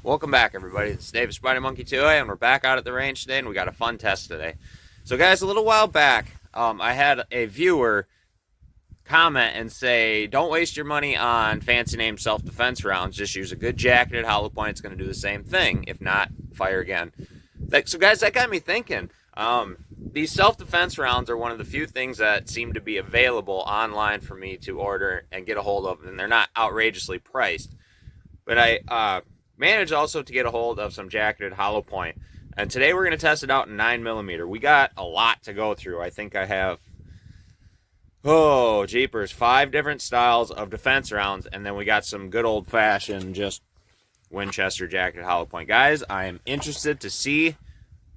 Welcome back, everybody. This is David Spider Monkey 2A, and we're back out at the range today, and we got a fun test today. So, guys, a little while back, I had a viewer comment and say, don't waste your money on fancy name self-defense rounds. Just use a good jacketed hollow point. It's going to do the same thing. If not, fire again. So, guys, that got me thinking. These self-defense rounds are one of the few things that seem to be available online for me to order and get a hold of, and they're not outrageously priced. But I managed also to get a hold of some jacketed hollow point, and today we're going to test it out in 9mm. We got a lot to go through. I think I have, oh jeepers, 5 different styles of defense rounds, and then we got some good old-fashioned just Winchester jacketed hollow point. Guys, I am interested to see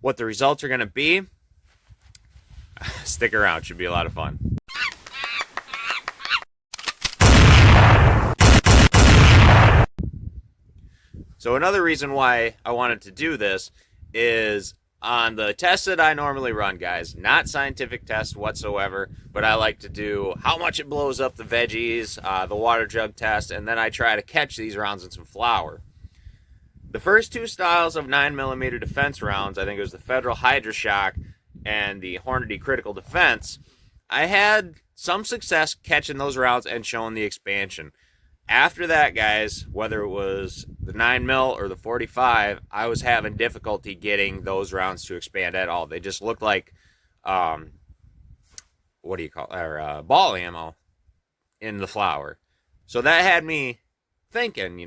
what the results are going to be. Stick around, should be a lot of fun. So another reason why I wanted to do this is on the tests that I normally run, guys, not scientific tests whatsoever, but I like to do how much it blows up the veggies, the water jug test, and then I try to catch these rounds in some flour. The first 2 styles of 9mm defense rounds, I think it was the Federal Hydroshock and the Hornady Critical Defense, I had some success catching those rounds and showing the expansion. After that, guys, whether it was the 9mm or the 45, I was having difficulty getting those rounds to expand at all. They just looked like, ball ammo in the flour. So that had me thinking,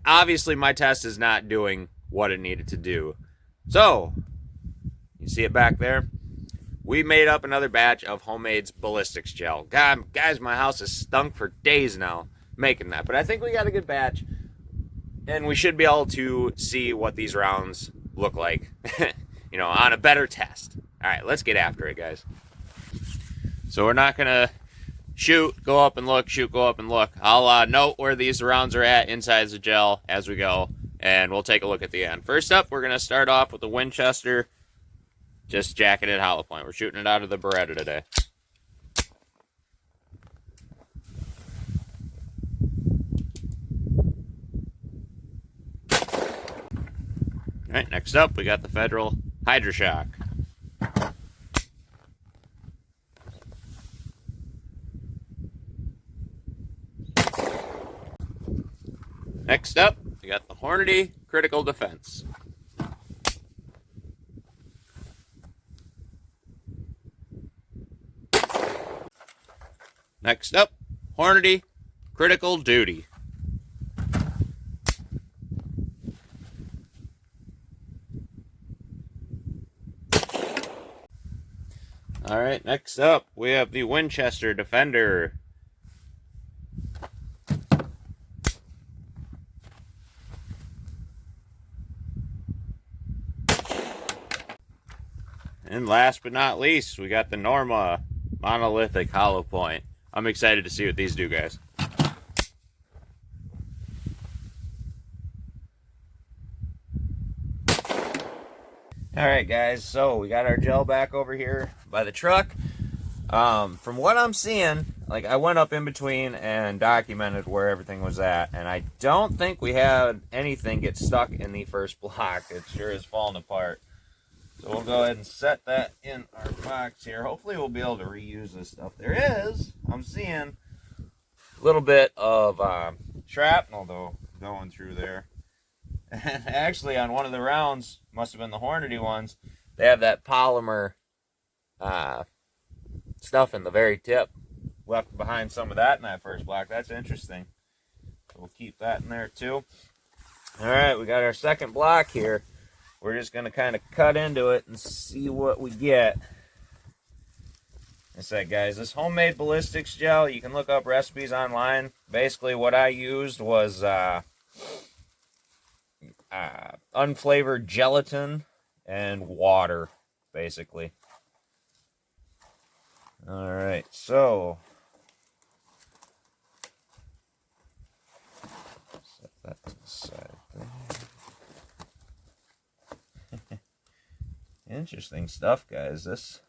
obviously my test is not doing what it needed to do. So, you see it back there? We made up another batch of homemade ballistics gel. God, guys, my house has stunk for days now making that. But I think we got a good batch, and we should be able to see what these rounds look like, on a better test. All right, let's get after it, guys. So we're not going to shoot, go up and look, shoot, go up and look. I'll note where these rounds are at inside the gel as we go, and we'll take a look at the end. First up, we're going to start off with the Winchester just jacketed hollow point. We're shooting it out of the Beretta today. All right, next up, we got the Federal Hydroshock. Next up, we got the Hornady Critical Defense. Next up, Hornady Critical Duty. Alright, next up, we have the Winchester Defender. And last but not least, we got the Norma Monolithic hollow point. I'm excited to see what these do, guys. Alright, guys, so we got our gel back over here by the truck. From what I'm seeing, I went up in between and documented where everything was at, and I don't think we had anything get stuck in the first block. It sure is falling apart. So we'll go ahead and set that in our box here. Hopefully we'll be able to reuse this stuff. There is, I'm seeing a little bit of shrapnel, though, going through there. And actually, on one of the rounds, must have been the Hornady ones, they have that polymer stuff in the very tip. Left behind some of that in that first block. That's interesting. So we'll keep that in there, too. All right, we got our second block here. We're just going to kind of cut into it and see what we get. That's that, guys. This homemade ballistics gel, you can look up recipes online. Basically, what I used was unflavored gelatin and water, basically. All right, so set that to the side there. Interesting stuff, guys. This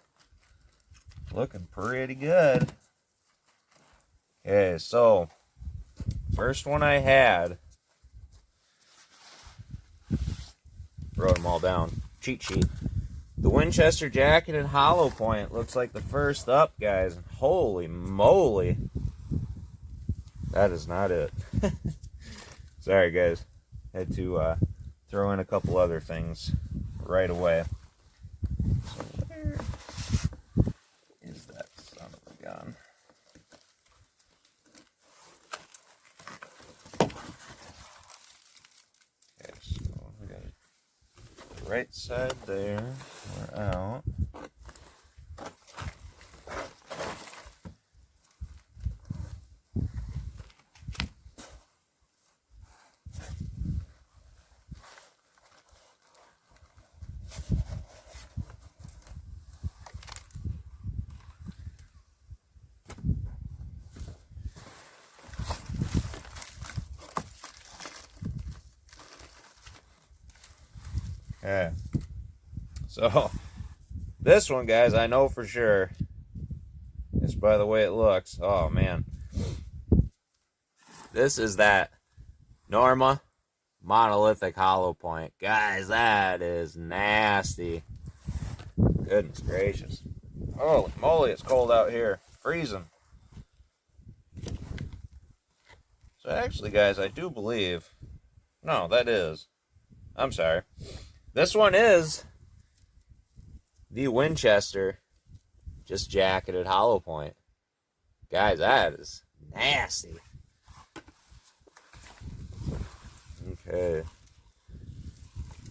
looking pretty good. Okay, so first one I had wrote them all down. Cheat sheet. The Winchester Jacketed Hollow Point looks like the first up, guys. Holy moly. That is not it. Sorry, guys. Had to throw in a couple other things right away. So where is that son of a gun? Okay, so we got it right side there. We're out. Okay, so this one, guys, I know for sure, just by the way it looks. Oh man, this is that Norma Monolithic Hollow Point, guys. That is nasty. Goodness gracious! Holy moly, it's cold out here, freezing. So actually, guys, I do believe. No, that is. I'm sorry. This one is the Winchester, just jacketed hollow point. Guys, that is nasty. Okay.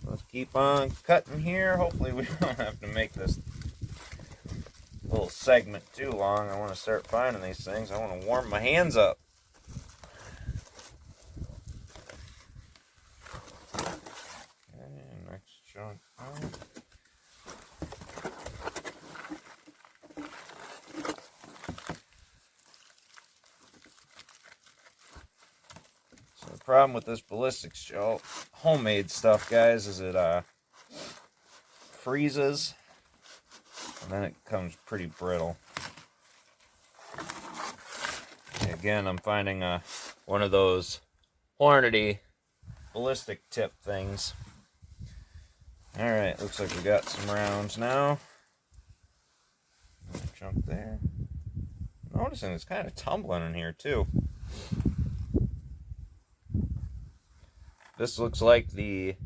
Let's keep on cutting here. Hopefully we don't have to make this little segment too long. I want to start finding these things. I want to warm my hands up. So the problem with this ballistics gel, homemade stuff, guys, is it freezes and then it becomes pretty brittle. And again, I'm finding one of those Hornady ballistic tip things. Alright, looks like we got some rounds now. Junk there. Noticing it's kind of tumbling in here too. This looks like the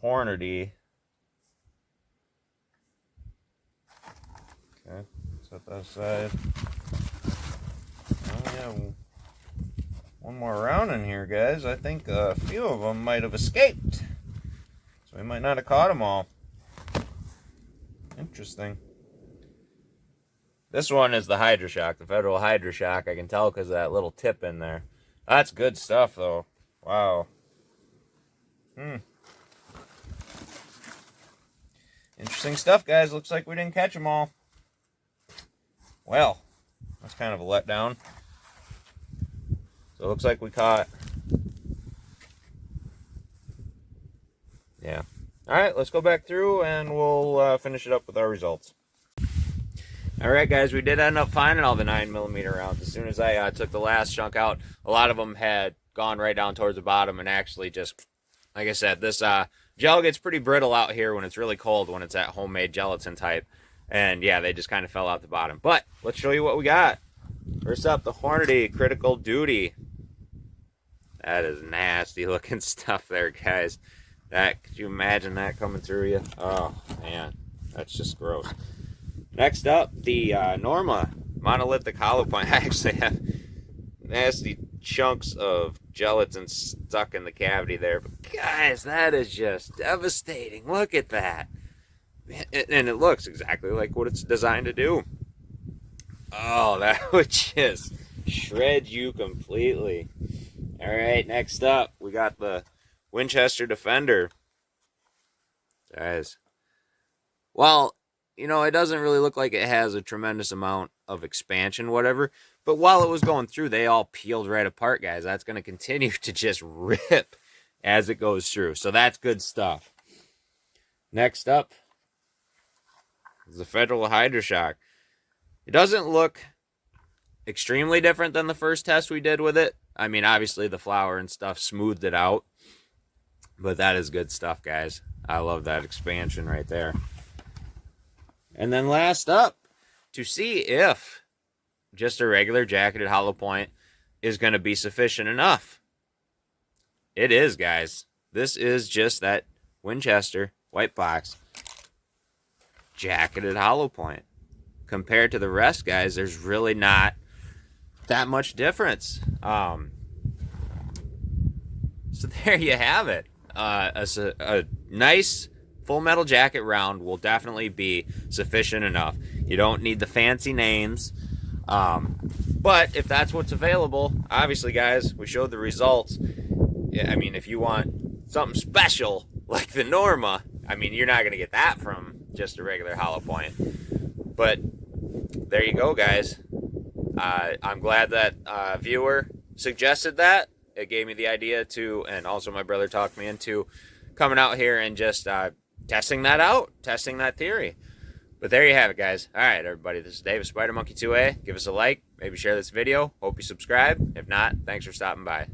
Hornady. Okay, set that aside. Oh yeah, one more round in here, guys. I think a few of them might have escaped. We might not have caught them all. Interesting. This one is the Hydroshock, the Federal Hydroshock. I can tell because of that little tip in there. That's good stuff, though. Wow. Interesting stuff, guys. Looks like we didn't catch them all. Well, that's kind of a letdown. So it looks like we caught... Yeah. Alright, let's go back through and we'll finish it up with our results. Alright, guys, we did end up finding all the 9mm rounds. As soon as I took the last chunk out, a lot of them had gone right down towards the bottom and actually just, like I said, this gel gets pretty brittle out here when it's really cold, when it's that homemade gelatin type. And yeah, they just kind of fell out the bottom. But let's show you what we got. First up, the Hornady Critical Duty. That is nasty looking stuff there, guys. Could you imagine that coming through you? Oh, man. That's just gross. Next up, the Norma Monolithic Hollow Point. I actually have nasty chunks of gelatin stuck in the cavity there. But guys, that is just devastating. Look at that. And it looks exactly like what it's designed to do. Oh, that would just shred you completely. All right, next up, we got the Winchester Defender. Guys, well, you know, it doesn't really look like it has a tremendous amount of expansion, whatever, but while it was going through, they all peeled right apart, guys. That's going to continue to just rip as it goes through, so that's good stuff. Next up is the Federal Hydroshock. It doesn't look extremely different than the first test we did with it. I mean, obviously the flour and stuff smoothed it out. But that is good stuff, guys. I love that expansion right there. And then last up, to see if just a regular jacketed hollow point is going to be sufficient enough. It is, guys. This is just that Winchester white box jacketed hollow point. Compared to the rest, guys, there's really not that much difference. So there you have it. A nice full metal jacket round will definitely be sufficient enough. You don't need the fancy names. But if that's what's available, obviously, guys, we showed the results. I mean, if you want something special like the Norma, I mean, you're not going to get that from just a regular hollow point. But there you go, guys. I'm glad that viewer suggested that. It gave me the idea to, and also my brother talked me into coming out here and just testing that out, testing that theory. But there you have it, guys. All right, everybody, this is Dave of Spider Monkey 2A. Give us a like, maybe share this video. Hope you subscribe. If not, thanks for stopping by.